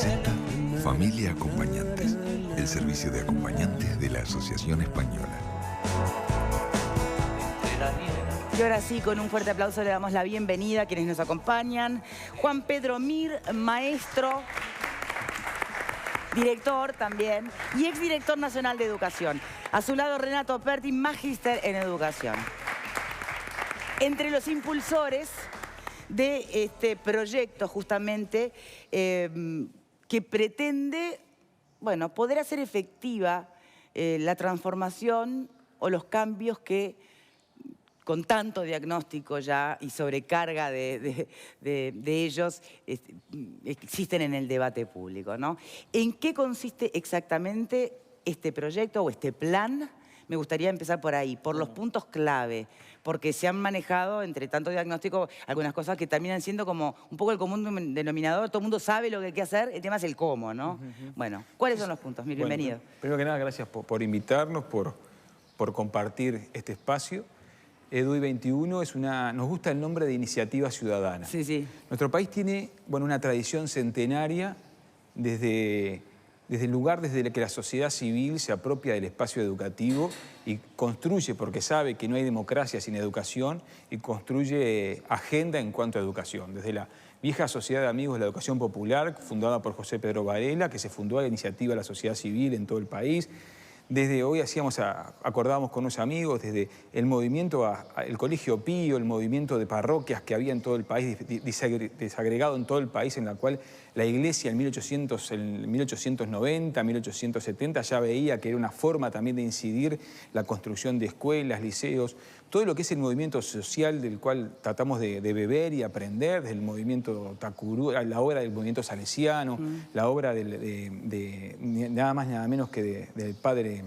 presenta Familia Acompañantes, el servicio de acompañantes de la Asociación Española. Y ahora sí, con un fuerte aplauso le damos la bienvenida a quienes nos acompañan. Juan Pedro Mir, maestro, director también y exdirector nacional de educación. A su lado Renato Perti, magíster en educación. Entre los impulsores de este proyecto justamente que pretende, bueno, poder hacer efectiva la transformación o los cambios que con tanto diagnóstico ya y sobrecarga de ellos existen en el debate público, ¿no? ¿En qué consiste exactamente este proyecto o este plan? Me gustaría empezar por ahí, por los puntos clave, porque se han manejado, entre tanto diagnóstico, algunas cosas que terminan siendo como un poco el común denominador. Todo el mundo sabe lo que hay que hacer, el tema es el cómo, ¿no? Bueno, ¿cuáles son los puntos? Bienvenido. Bueno, primero que nada, gracias por invitarnos, por compartir este espacio. EDUI 21 nos gusta el nombre de Iniciativa Ciudadana. Sí, sí. Nuestro país tiene, bueno, una tradición centenaria desde el lugar desde el que la sociedad civil se apropia del espacio educativo y construye, porque sabe que no hay democracia sin educación, y construye agenda en cuanto a educación. Desde la vieja Sociedad de Amigos de la Educación Popular, fundada por José Pedro Varela, que se fundó a la iniciativa de la sociedad civil en todo el país. Desde hoy acordábamos con unos amigos, desde el movimiento, el Colegio Pío, el movimiento de parroquias que había en todo el país, desagregado en todo el país, en la cual la Iglesia en 1890, 1870 ya veía que era una forma también de incidir la construcción de escuelas, liceos, todo lo que es el movimiento social del cual tratamos de beber y aprender, desde el movimiento Tacurú, la obra del movimiento salesiano, la obra de nada más nada menos que del padre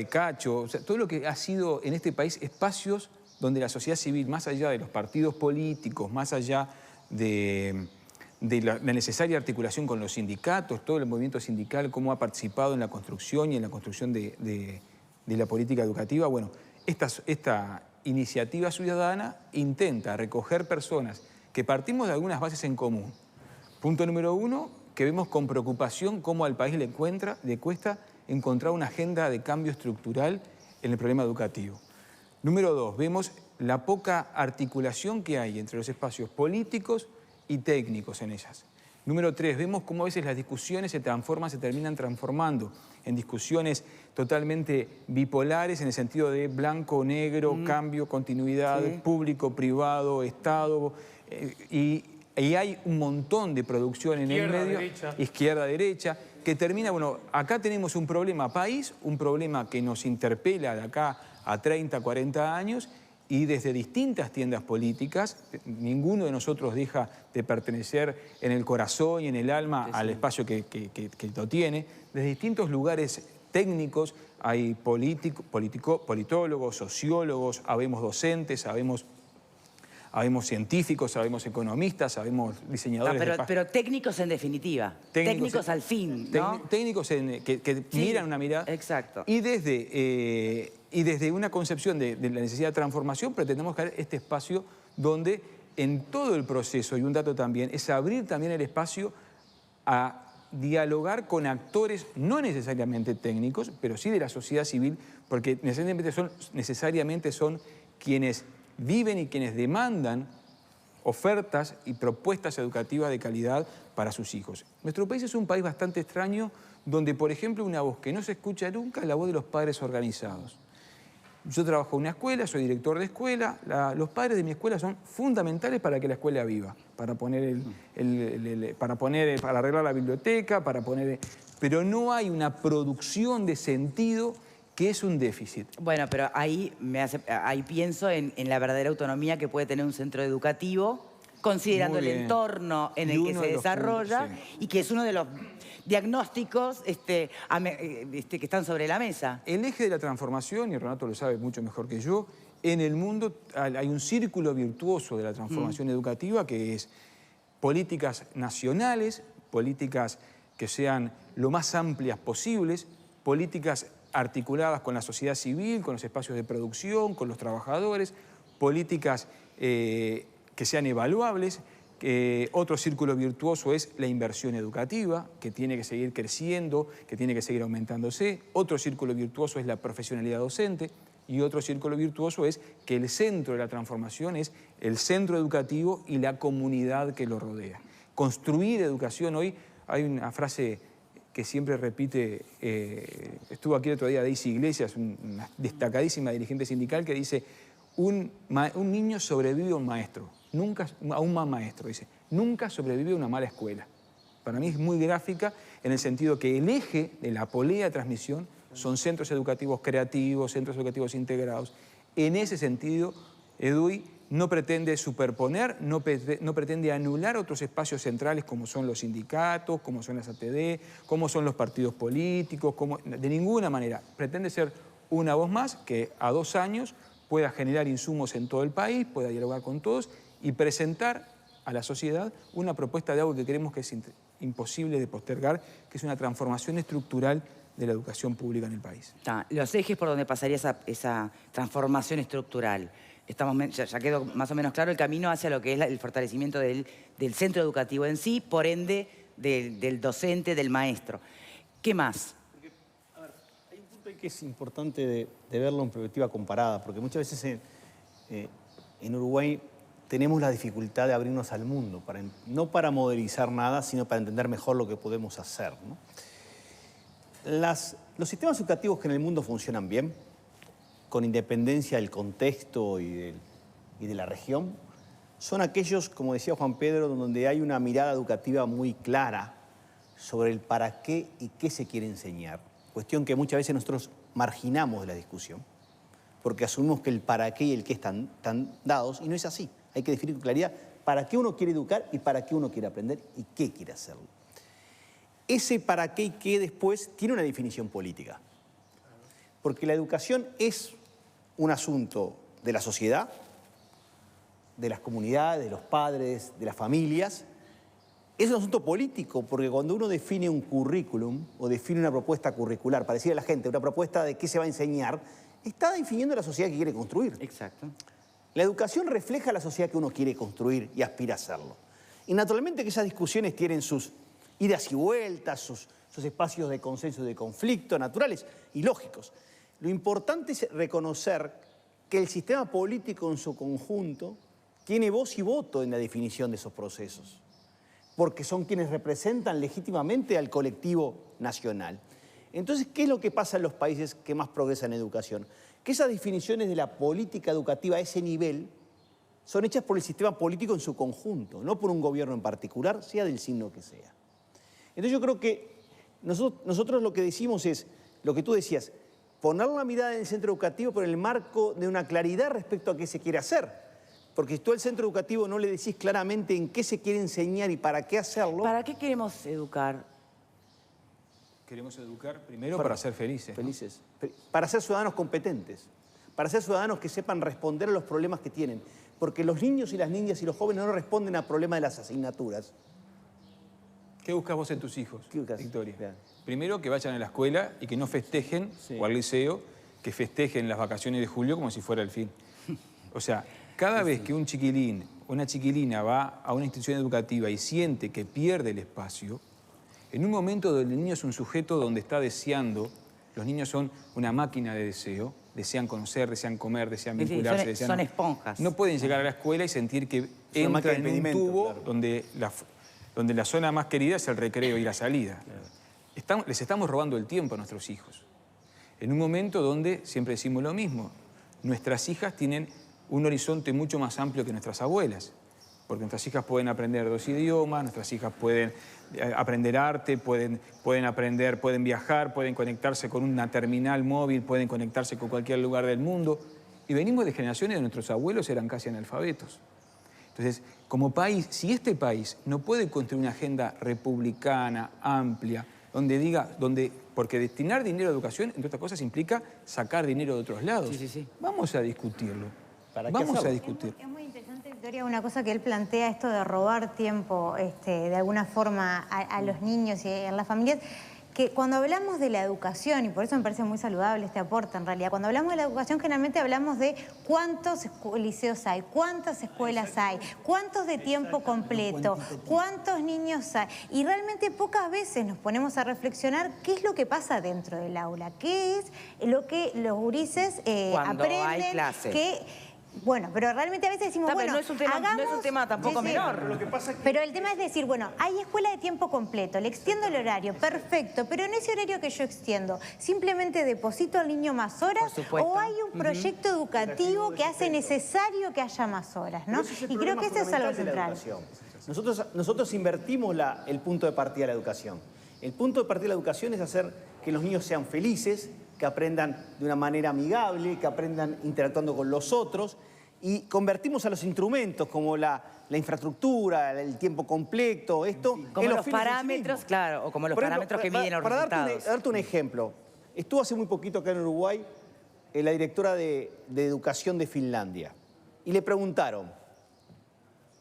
Cacho, o sea, todo lo que ha sido en este país espacios donde la sociedad civil, más allá de los partidos políticos, más allá de la necesaria articulación con los sindicatos, todo el movimiento sindical, cómo ha participado en la construcción y en la construcción de la política educativa. Bueno, esta iniciativa ciudadana intenta recoger personas que partimos de algunas bases en común. Punto número uno, que vemos con preocupación cómo al país le cuesta encontrar una agenda de cambio estructural en el problema educativo. Número dos, vemos la poca articulación que hay entre los espacios políticos y técnicos en ellas. Número tres, vemos cómo a veces las discusiones se terminan transformando en discusiones totalmente bipolares en el sentido de blanco, negro, cambio, continuidad, sí, público, privado, Estado, y hay un montón de producción en el medio, izquierda, derecha, que termina, bueno, acá tenemos un problema país, un problema que nos interpela de acá a 30, 40 años, y desde distintas tiendas políticas, ninguno de nosotros deja de pertenecer en el corazón y en el alma al espacio que lo tiene. Desde distintos lugares técnicos hay politólogos, sociólogos, habemos docentes, habemos científicos, sabemos economistas, sabemos diseñadores. Pero técnicos en definitiva, técnicos al fin, ¿no? Técnicos que sí, miran una mirada. Exacto. Y desde una concepción de la necesidad de transformación pretendemos crear este espacio donde en todo el proceso, y un dato también, es abrir también el espacio a dialogar con actores no necesariamente técnicos, pero sí de la sociedad civil, porque necesariamente son quienes viven y quienes demandan ofertas y propuestas educativas de calidad para sus hijos. Nuestro país es un país bastante extraño donde, por ejemplo, una voz que no se escucha nunca es la voz de los padres organizados. Yo trabajo en una escuela, soy director de escuela, los padres de mi escuela son fundamentales para que la escuela viva, para arreglar la biblioteca, pero no hay una producción de sentido que es un déficit. Bueno, pero ahí pienso en la verdadera autonomía que puede tener un centro educativo, considerando el entorno en el que se desarrolla, y que es uno de los diagnósticos que están sobre la mesa. El eje de la transformación, y Renato lo sabe mucho mejor que yo, en el mundo hay un círculo virtuoso de la transformación educativa que es políticas nacionales, políticas que sean lo más amplias posibles, políticas articuladas con la sociedad civil, con los espacios de producción, con los trabajadores, políticas que sean evaluables, Otro círculo virtuoso es la inversión educativa, que tiene que seguir creciendo, que tiene que seguir aumentándose. Otro círculo virtuoso es la profesionalidad docente. Y otro círculo virtuoso es que el centro de la transformación es el centro educativo y la comunidad que lo rodea. Construir educación hoy, hay una frase que siempre repite, estuvo aquí el otro día Daisy Iglesias, una destacadísima dirigente sindical, que dice: un niño sobrevive a un maestro, nunca a un mal maestro, dice, nunca sobrevive a una mala escuela. Para mí es muy gráfica en el sentido que el eje de la polea de transmisión son centros educativos creativos, centros educativos integrados. En ese sentido, EDUI no pretende superponer, no pretende anular otros espacios centrales como son los sindicatos, como son las ATD, como son los partidos políticos, de ninguna manera. Pretende ser una voz más que a 2 años pueda generar insumos en todo el país, pueda dialogar con todos y presentar a la sociedad una propuesta de algo que creemos que es imposible de postergar, que es una transformación estructural de la educación pública en el país. Los ejes por donde pasaría esa transformación estructural. Ya quedó más o menos claro el camino hacia lo que es el fortalecimiento del centro educativo en sí, por ende del docente, del maestro. ¿Qué más? Porque, a ver, hay un punto ahí que es importante de verlo en perspectiva comparada, porque muchas veces en Uruguay tenemos la dificultad de abrirnos al mundo, no para modelizar nada, sino para entender mejor lo que podemos hacer, ¿no? Los sistemas educativos que en el mundo funcionan bien, con independencia del contexto y de la región, son aquellos, como decía Juan Pedro, donde hay una mirada educativa muy clara sobre el para qué y qué se quiere enseñar. Cuestión que muchas veces nosotros marginamos de la discusión, porque asumimos que el para qué y el qué están dados, y no es así. Hay que definir con claridad para qué uno quiere educar y para qué uno quiere aprender y qué quiere hacerlo. Ese para qué y qué después tiene una definición política. Porque la educación es un asunto de la sociedad, de las comunidades, de los padres, de las familias. Es un asunto político, porque cuando uno define un currículum o define una propuesta curricular para decirle a la gente una propuesta de qué se va a enseñar, está definiendo la sociedad que quiere construir. Exacto. La educación refleja la sociedad que uno quiere construir y aspira a hacerlo. Y naturalmente que esas discusiones tienen sus idas y vueltas, sus espacios de consenso y de conflicto naturales y lógicos. Lo importante es reconocer que el sistema político en su conjunto tiene voz y voto en la definición de esos procesos, porque son quienes representan legítimamente al colectivo nacional. Entonces, ¿qué es lo que pasa en los países que más progresan en educación? Que esas definiciones de la política educativa a ese nivel son hechas por el sistema político en su conjunto, no por un gobierno en particular, sea del signo que sea. Entonces yo creo que nosotros lo que decimos es, lo que tú decías, poner la mirada en el centro educativo pero en el marco de una claridad respecto a qué se quiere hacer. Porque si tú al centro educativo no le decís claramente en qué se quiere enseñar y para qué hacerlo... ¿Para qué queremos educar? Queremos educar primero para ser felices. Felices. ¿No? Para ser ciudadanos competentes. Para ser ciudadanos que sepan responder a los problemas que tienen. Porque los niños y las niñas y los jóvenes no responden al problema de las asignaturas. ¿Qué buscas vos en tus hijos, Victoria? Bien. Primero, que vayan a la escuela y que no festejen, o al liceo, que festejen las vacaciones de julio como si fuera el fin. O sea, cada vez que un chiquilín o una chiquilina va a una institución educativa y siente que pierde el espacio, en un momento donde el niño es un sujeto donde está deseando, los niños son una máquina de deseo, desean conocer, desean comer, desean vincularse. Son esponjas. No pueden llegar a la escuela y sentir que entra en un tubo, claro, donde la zona más querida es el recreo y la salida. Claro. Les estamos robando el tiempo a nuestros hijos. En un momento donde, siempre decimos lo mismo, nuestras hijas tienen un horizonte mucho más amplio que nuestras abuelas. Porque nuestras hijas pueden aprender 2 idiomas, nuestras hijas pueden aprender arte, pueden viajar, pueden conectarse con una terminal móvil, pueden conectarse con cualquier lugar del mundo. Y venimos de generaciones de nuestros abuelos eran casi analfabetos. Entonces, como país, si este país no puede construir una agenda republicana, amplia, porque destinar dinero a educación, entre otras cosas, implica sacar dinero de otros lados. Sí. Vamos a discutirlo. Vamos a discutir. Es muy interesante, Victoria, una cosa que él plantea, esto de robar tiempo de alguna forma a los niños y a las familias, que cuando hablamos de la educación, y por eso me parece muy saludable este aporte en realidad, cuando hablamos de la educación generalmente hablamos de cuántos liceos hay, cuántas escuelas hay, cuántos de tiempo completo, cuántos niños hay. Y realmente pocas veces nos ponemos a reflexionar qué es lo que pasa dentro del aula, qué es lo que los gurises Cuando aprenden, hay clase. Bueno, pero realmente a veces decimos, bueno, no es un tema tampoco menor. Lo que pasa es que... Pero el tema es decir, bueno, hay escuela de tiempo completo, le extiendo el horario, perfecto, pero en ese horario que yo extiendo, ¿simplemente deposito al niño más horas o hay un proyecto educativo que hace necesario que haya más horas, ¿no? Y creo que eso es algo central. Nosotros invertimos el punto de partida de la educación. El punto de partida de la educación es hacer que los niños sean felices, que aprendan de una manera amigable, que aprendan interactuando con los otros, y convertimos a los instrumentos como la infraestructura, el tiempo completo, esto... Como los parámetros, claro, o como los parámetros que miden los resultados. Para darte un ejemplo, estuvo hace muy poquito acá en Uruguay la directora de Educación de Finlandia, y le preguntaron,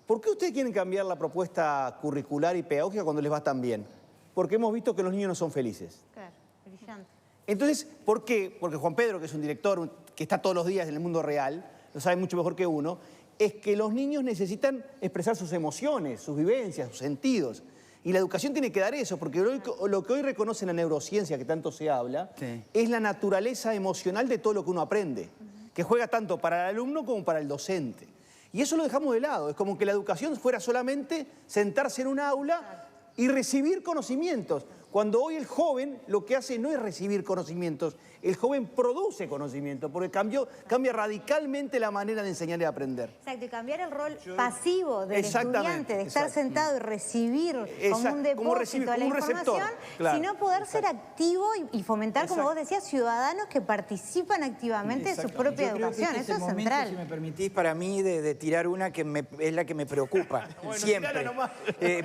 ¿por qué ustedes quieren cambiar la propuesta curricular y pedagógica cuando les va tan bien? Porque hemos visto que los niños no son felices. Claro, brillante. Entonces, ¿por qué? Porque Juan Pedro, que es un director que está todos los días en el mundo real, lo sabe mucho mejor que uno, es que los niños necesitan expresar sus emociones, sus vivencias, sus sentidos. Y la educación tiene que dar eso, porque lo que hoy reconoce la neurociencia, que tanto se habla, es la naturaleza emocional de todo lo que uno aprende, que juega tanto para el alumno como para el docente. Y eso lo dejamos de lado, es como que la educación fuera solamente sentarse en un aula y recibir conocimientos. Cuando hoy el joven lo que hace no es recibir conocimientos, el joven produce conocimiento, porque cambia radicalmente la manera de enseñar y aprender. Exacto, y cambiar el rol pasivo del estudiante, de estar sentado y recibir como un depósito de la información, sino poder ser activo y fomentar, como vos decías, ciudadanos que participan activamente de su propia educación. Eso es central. Si me permitís, para mí, de tirar una que es la que me preocupa siempre,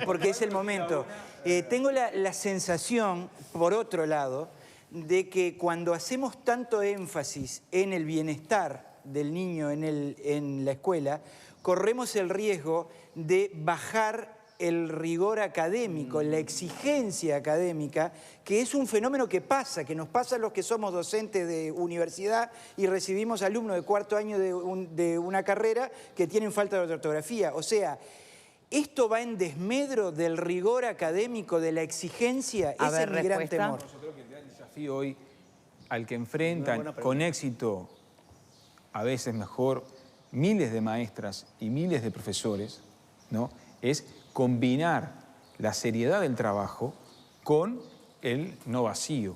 porque es el momento. Tengo la sensación, por otro lado, de que cuando hacemos tanto énfasis en el bienestar del niño en la escuela, corremos el riesgo de bajar el rigor académico, la exigencia académica, que es un fenómeno que nos pasa a los que somos docentes de universidad y recibimos alumnos de cuarto año de una carrera que tienen falta de ortografía. O sea, ¿esto va en desmedro del rigor académico, de la exigencia? Ese es mi gran temor. Yo creo que el gran desafío hoy al que enfrentan con éxito, a veces mejor, miles de maestras y miles de profesores, ¿no? Es combinar la seriedad del trabajo con el no vacío.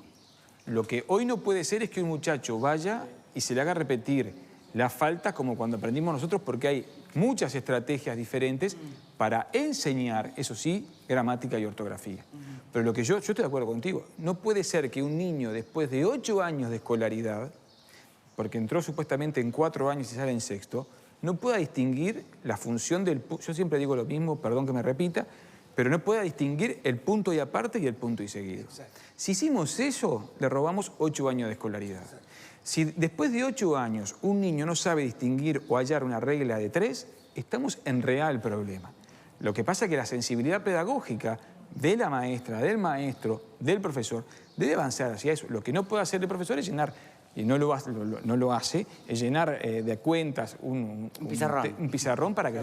Lo que hoy no puede ser es que un muchacho vaya y se le haga repetir las faltas como cuando aprendimos nosotros, porque hay muchas estrategias diferentes para enseñar, eso sí, gramática y ortografía. Pero lo que yo estoy de acuerdo contigo, no puede ser que un niño después de 8 años de escolaridad, porque entró supuestamente en 4 años y sale en sexto, no pueda distinguir la función del... Yo siempre digo lo mismo, perdón que me repita, pero no pueda distinguir el punto y aparte y el punto y seguido. Exacto. Si hicimos eso, le robamos 8 años de escolaridad. Si después de 8 años un niño no sabe distinguir o hallar una regla de 3, estamos en real problema. Lo que pasa es que la sensibilidad pedagógica de la maestra, del maestro, del profesor, debe avanzar hacia eso. Lo que no puede hacer el profesor es llenar, y no lo hace, es llenar de cuentas un pizarrón para que...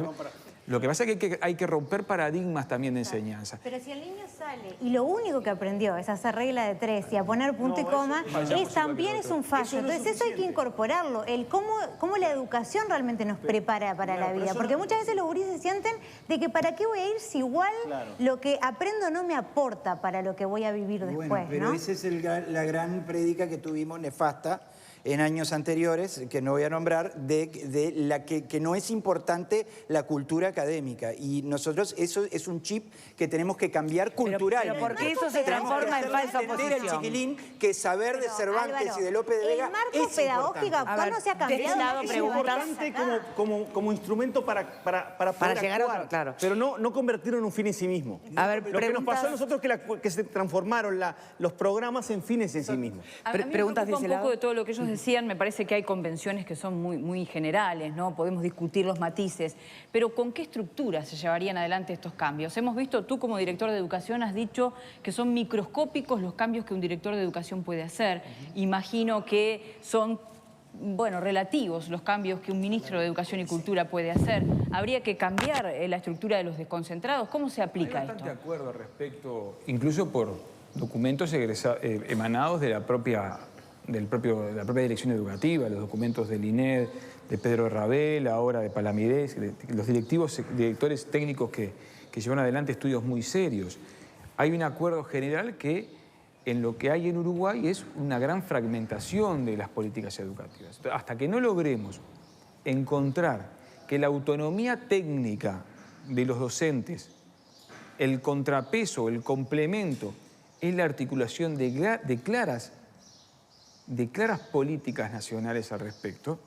Lo que pasa es que hay que romper paradigmas también de enseñanza. Pero si el niño sale y lo único que aprendió es hacer regla de 3 y a poner punto y coma, también es un fallo. Entonces eso hay que incorporarlo, cómo la educación realmente nos prepara para la vida. Porque muchas veces los gurises sienten de que para qué voy a ir si igual lo que aprendo no me aporta para lo que voy a vivir después, pero ¿no? esa es la gran prédica que tuvimos nefasta en años anteriores, que no voy a nombrar, de la que no es importante la cultura académica. Y nosotros, eso es un chip que tenemos que cambiar culturalmente. Pero porque eso se transforma en falsa oposición. El chiquilín que saber de Cervantes, Álvaro, y de Lope de Vega el marco pedagógico actual no se ha cambiado. Es importante como instrumento para poder llegar actuar, a otro, claro. Pero no convertirlo en un fin en sí mismo. A ver, lo que nos pasó a nosotros que se transformaron los programas en fines en sí mismos. A mí me preocupa un poco de todo lo que ellos decían, me parece que hay convenciones que son muy generales, ¿no? Podemos discutir los matices, pero ¿con qué estructura se llevarían adelante estos cambios? Hemos visto, tú como director de educación has dicho que son microscópicos los cambios que un director de educación puede hacer. Imagino que son, bueno, relativos los cambios que un ministro de Educación y Cultura puede hacer. ¿Habría que cambiar la estructura de los desconcentrados? ¿Cómo se aplica esto? Estoy bastante de acuerdo al respecto, incluso por documentos emanados de la propia dirección educativa, los documentos del INED, de Pedro Ravel, ahora de Palamidés, los directores técnicos que llevan adelante estudios muy serios. Hay un acuerdo general que en lo que hay en Uruguay es una gran fragmentación de las políticas educativas. Hasta que no logremos encontrar que la autonomía técnica de los docentes, el contrapeso, el complemento, es la articulación de claras políticas nacionales al respecto,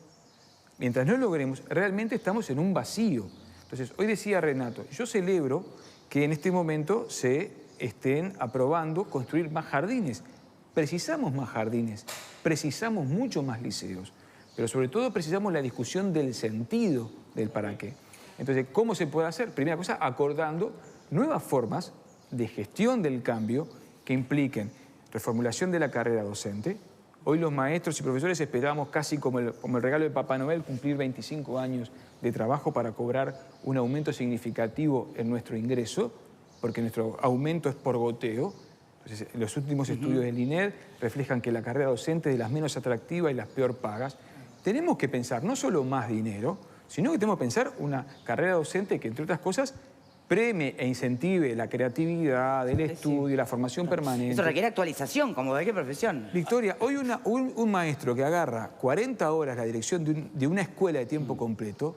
mientras no logremos, realmente estamos en un vacío. Entonces, hoy decía Renato, yo celebro que en este momento se estén aprobando construir más jardines. Precisamos más jardines, precisamos mucho más liceos, pero sobre todo precisamos la discusión del sentido del para qué. Entonces, ¿cómo se puede hacer? Primera cosa, acordando nuevas formas de gestión del cambio que impliquen reformulación de la carrera docente. Hoy los maestros y profesores esperamos casi como el regalo de Papá Noel cumplir 25 años de trabajo para cobrar un aumento significativo en nuestro ingreso, porque nuestro aumento es por goteo. Entonces, los últimos estudios del INED reflejan que la carrera docente es de las menos atractivas y las peor pagas. Tenemos que pensar no solo más dinero, sino que tenemos que pensar una carrera docente que, entre otras cosas, premie e incentive la creatividad, el estudio, la formación permanente. Eso requiere actualización, como de qué profesión. Victoria, hoy un maestro que agarra 40 horas la dirección de una escuela de tiempo completo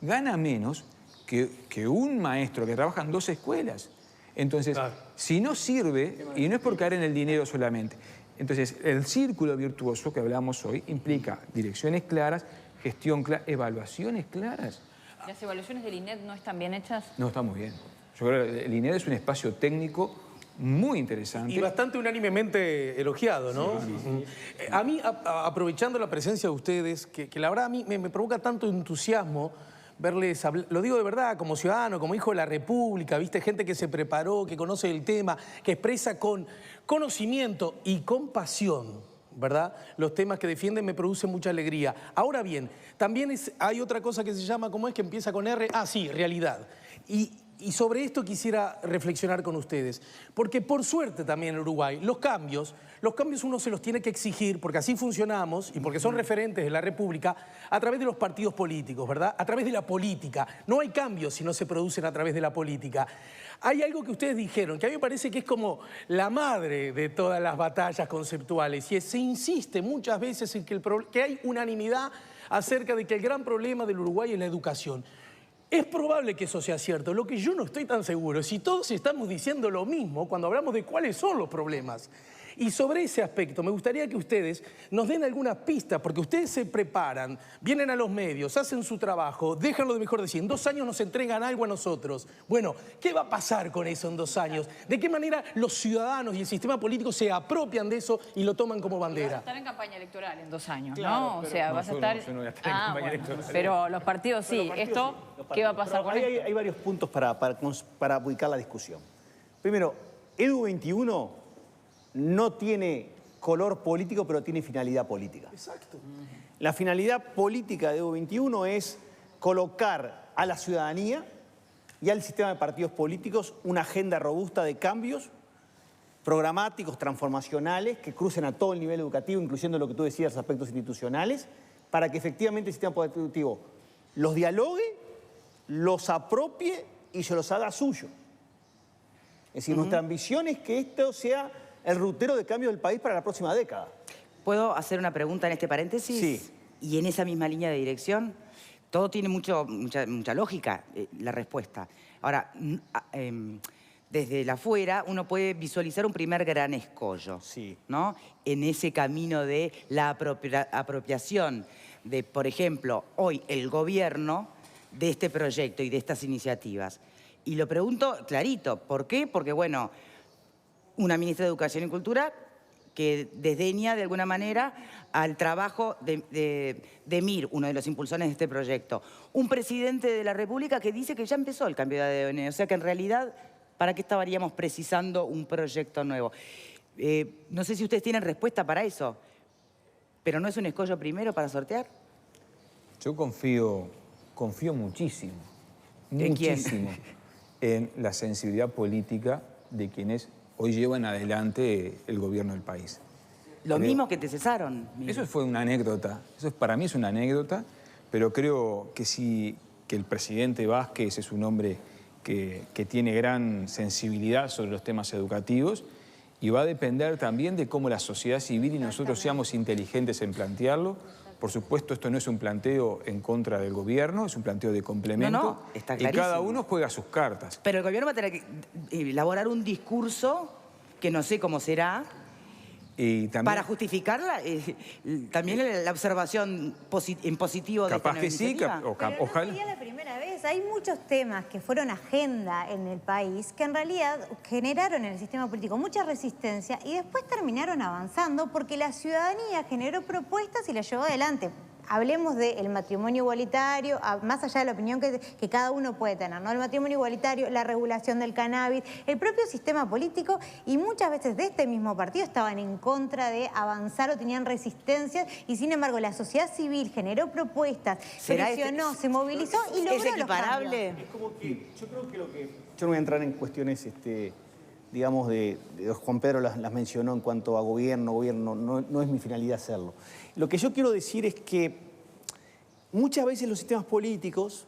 gana menos que un maestro que trabaja en 2 escuelas. Entonces, si no sirve, y no es por caer en el dinero solamente, entonces el círculo virtuoso que hablamos hoy implica direcciones claras, gestión clara, evaluaciones claras. ¿Las evaluaciones del INED no están bien hechas? No, está muy bien. Yo creo que el INED es un espacio técnico muy interesante. Y bastante unánimemente elogiado, ¿no? Sí. A mí, aprovechando la presencia de ustedes, que la verdad a mí me provoca tanto entusiasmo verles hablar, lo digo de verdad, como ciudadano, como hijo de la República, viste, gente que se preparó, que conoce el tema, que expresa con conocimiento y con pasión, ¿verdad? Los temas que defienden me producen mucha alegría. Ahora bien, también hay otra cosa que se llama, ¿cómo es? Que empieza con R. Ah, sí, realidad. Y sobre esto quisiera reflexionar con ustedes, porque por suerte también en Uruguay los cambios uno se los tiene que exigir, porque así funcionamos y porque son referentes de la República, a través de los partidos políticos, ¿verdad? A través de la política. No hay cambios si no se producen a través de la política. Hay algo que ustedes dijeron, que a mí me parece que es como la madre de todas las batallas conceptuales, y se insiste muchas veces en que hay unanimidad acerca de que el gran problema del Uruguay es la educación. Es probable que eso sea cierto. Lo que yo no estoy tan seguro es si todos estamos diciendo lo mismo cuando hablamos de cuáles son los problemas. Y sobre ese aspecto me gustaría que ustedes nos den alguna pista, porque ustedes se preparan, vienen a los medios, hacen su trabajo, déjanlo de mejor decir, en 2 años nos entregan algo a nosotros. Bueno, ¿qué va a pasar con eso en 2 años? ¿De qué manera los ciudadanos y el sistema político se apropian de eso y lo toman como bandera? Vas a estar en campaña electoral en 2 años, Claro, ¿no? O sea, vas a estar... yo no voy a estar en campaña electoral. Pero los partidos sí. ¿Esto qué va a pasar con esto? Hay varios puntos para ubicar la discusión. Primero, Edu 21 no tiene color político, pero tiene finalidad política. Exacto. La finalidad política de Edu 21 es colocar a la ciudadanía y al sistema de partidos políticos una agenda robusta de cambios programáticos, transformacionales, que crucen a todo el nivel educativo, incluyendo lo que tú decías, aspectos institucionales, para que efectivamente el sistema político los dialogue, los apropie y se los haga suyo. Es decir, nuestra ambición es que esto sea el rutero de cambio del país para la próxima década. ¿Puedo hacer una pregunta en este paréntesis? Sí. Y en esa misma línea de dirección, todo tiene mucha lógica, la respuesta. Ahora, desde la afuera uno puede visualizar un primer gran escollo, Sí. ¿no? En ese camino de la apropiación de, por ejemplo, hoy el gobierno de este proyecto y de estas iniciativas. Y lo pregunto clarito, ¿por qué? Porque, bueno, una ministra de Educación y Cultura que desdeña de alguna manera al trabajo de Mir, uno de los impulsores de este proyecto. Un presidente de la República que dice que ya empezó el cambio de ADN, o sea que en realidad, ¿para qué estaríamos precisando un proyecto nuevo? No sé si ustedes tienen respuesta para eso, pero ¿no es un escollo primero para sortear? Yo confío muchísimo, ¿En quién? muchísimo en la sensibilidad política de quienes hoy llevan adelante el gobierno del país. Lo mismo que te cesaron. Eso fue una anécdota, para mí es una anécdota, pero creo que sí, que el presidente Vázquez es un hombre que tiene gran sensibilidad sobre los temas educativos y va a depender también de cómo la sociedad civil y nosotros seamos inteligentes en plantearlo. Por supuesto, esto no es un planteo en contra del gobierno, es un planteo de complemento. No, está y clarísimo. cada uno juega sus cartas. Pero el gobierno va a tener que elaborar un discurso, que no sé cómo será, Y también, para justificar también la observación en positivo de esta capaz nueva que sí, iniciativa. Pero no ojalá. sería la primera vez. Hay muchos temas que fueron agenda en el país que en realidad generaron en el sistema político mucha resistencia y después terminaron avanzando porque la ciudadanía generó propuestas y las llevó adelante. Hablemos del matrimonio igualitario, más allá de la opinión que cada uno puede tener, ¿no? El matrimonio igualitario, la regulación del cannabis, el propio sistema político, y muchas veces de este mismo partido estaban en contra de avanzar o tenían resistencias, y sin embargo la sociedad civil generó propuestas, presionó, se movilizó y logró ¿Es equiparable? Es como que, yo creo que yo no voy a entrar en cuestiones, digamos, Juan Pedro las mencionó en cuanto a gobierno, no es mi finalidad hacerlo. Lo que yo quiero decir es que muchas veces los sistemas políticos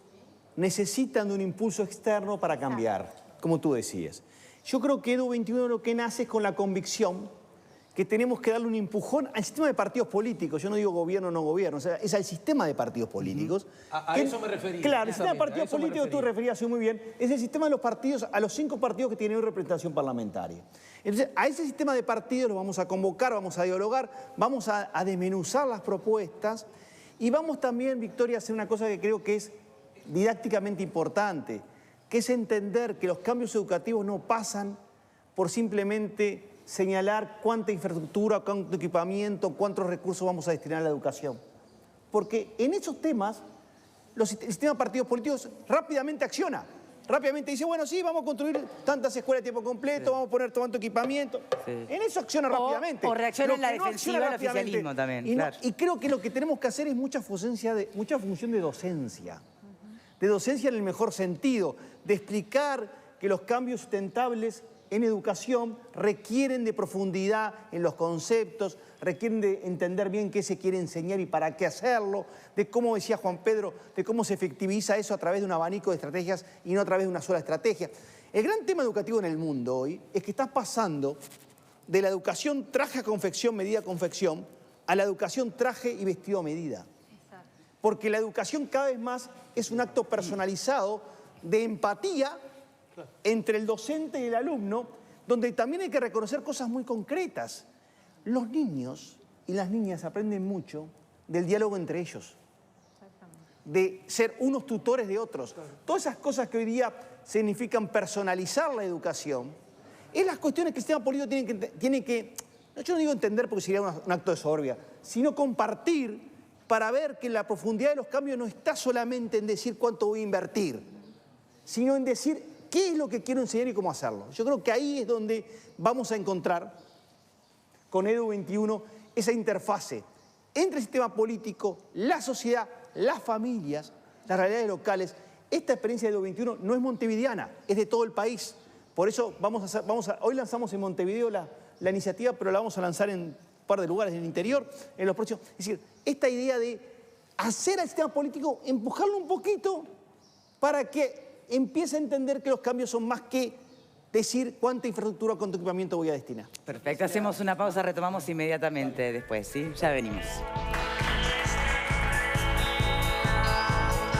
necesitan de un impulso externo para cambiar, como tú decías. Yo creo que Edu 21 lo que nace es con la convicción que tenemos que darle un empujón al sistema de partidos políticos. Yo no digo gobierno o no gobierno, o sea, es al sistema de partidos políticos. A eso me refería. Claro, el sistema de partidos políticos, tú referías muy bien, es el sistema de los partidos, a los 5 partidos que tienen hoy representación parlamentaria. Entonces, a ese sistema de partidos los vamos a convocar, vamos a dialogar, vamos a desmenuzar las propuestas y vamos también, Victoria, a hacer una cosa que creo que es didácticamente importante, que es entender que los cambios educativos no pasan por simplemente señalar cuánta infraestructura, cuánto equipamiento, cuántos recursos vamos a destinar a la educación. Porque en esos temas, el sistema de partidos políticos rápidamente acciona. Rápidamente dice, bueno, sí, vamos a construir tantas escuelas de tiempo completo, vamos a poner tanto equipamiento. En eso acciona rápidamente. O reacciona en la defensiva del oficialismo también. Y creo que lo que tenemos que hacer es mucha función de docencia. De docencia en el mejor sentido, de explicar que los cambios sustentables en educación requieren de profundidad en los conceptos, requieren de entender bien qué se quiere enseñar y para qué hacerlo, de cómo decía Juan Pedro, de cómo se efectiviza eso a través de un abanico de estrategias y no a través de una sola estrategia. El gran tema educativo en el mundo hoy es que estás pasando de la educación traje a confección, medida a confección, a la educación traje y vestido a medida. Porque la educación cada vez más es un acto personalizado de empatía entre el docente y el alumno, donde también hay que reconocer cosas muy concretas. Los niños y las niñas aprenden mucho del diálogo entre ellos, de ser unos tutores de otros. Todas esas cosas que hoy día significan personalizar la educación, es las cuestiones que el sistema político tiene que yo no digo entender porque sería un acto de soberbia, sino compartir para ver que la profundidad de los cambios no está solamente en decir cuánto voy a invertir, sino en decir qué es lo que quiero enseñar y cómo hacerlo. Yo creo que ahí es donde vamos a encontrar con Edu 21 esa interfase entre el sistema político, la sociedad, las familias, las realidades locales. Esta experiencia de Edu 21 no es montevideana, es de todo el país. Por eso hoy lanzamos en Montevideo la iniciativa, pero la vamos a lanzar en un par de lugares en el interior, en los próximos. Es decir, esta idea de hacer al sistema político, empujarlo un poquito para que empiece a entender que los cambios son más que decir cuánta infraestructura, cuánto equipamiento voy a destinar. Perfecto, hacemos una pausa, retomamos inmediatamente después, ¿sí? Ya venimos.